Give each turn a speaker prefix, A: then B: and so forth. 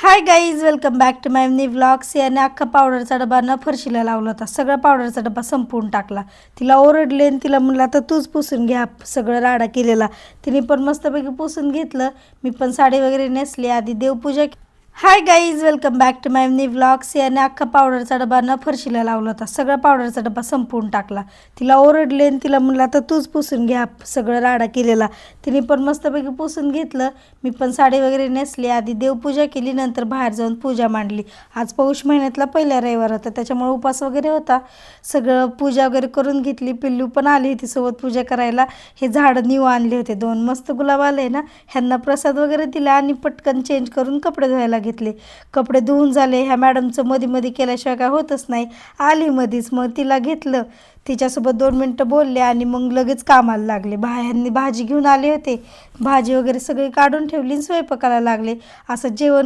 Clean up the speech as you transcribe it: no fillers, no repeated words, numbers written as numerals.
A: High guys, welcome back to my new vlogs. याने अख्खा पावडरचा डबा न फरशीला लावला होता. सगळा पावडरचा डबा संपवून टाकला. तिला ओरडले आणि तिला म्हणलं आता तूच पुसून घ्या सगळं राडा केलेला. तिने पण मस्तपैकी पुसून घेतलं. मी पण साडी वगैरे नेसली, आधी देवपूजा. Hi guys, welcome back to my new vlogs. याने अख्खा पावडरचा डबा न फरशीला लावला होता. सगळा पावडरचा डबा संपवून टाकला. तिला ओरडले आणि तिला म्हणलं आता तूच पुसून घ्या सगळं राडा केलेला. तिने पण मस्तपैकी पुसून घेतलं. मी पण साडी वगैरे नेसली, आधी देवपूजा केली, नंतर बाहेर जाऊन पूजा मांडली. आज पौष महिन्यातला पहिला रविवार होता, त्याच्यामुळे उपास वगैरे होता. सगळं पूजा वगैरे करून घेतली. पिल्लू पण आली होती सोबत पूजा करायला. हे झाडं न्यू आणले होते, 2 मस्त गुलाब आले ना, ह्यांना प्रसाद वगैरे दिला आणि पटकन चेंज करून कपडे धुवायला घेतले. कपडे धुवून झाले. ह्या मॅडमचं मध्ये केल्याशिवाय काय होतच नाही. आली मधीच, मग तिला घेतलं, तिच्यासोबत 2 मिनटं बोलले आणि मग लगेच कामाला लागले. ह्यांनी भाजी घेऊन आले होते, भाजी वगैरे सगळी काढून ठेवली, स्वयंपाकाला लागले. असं जेवण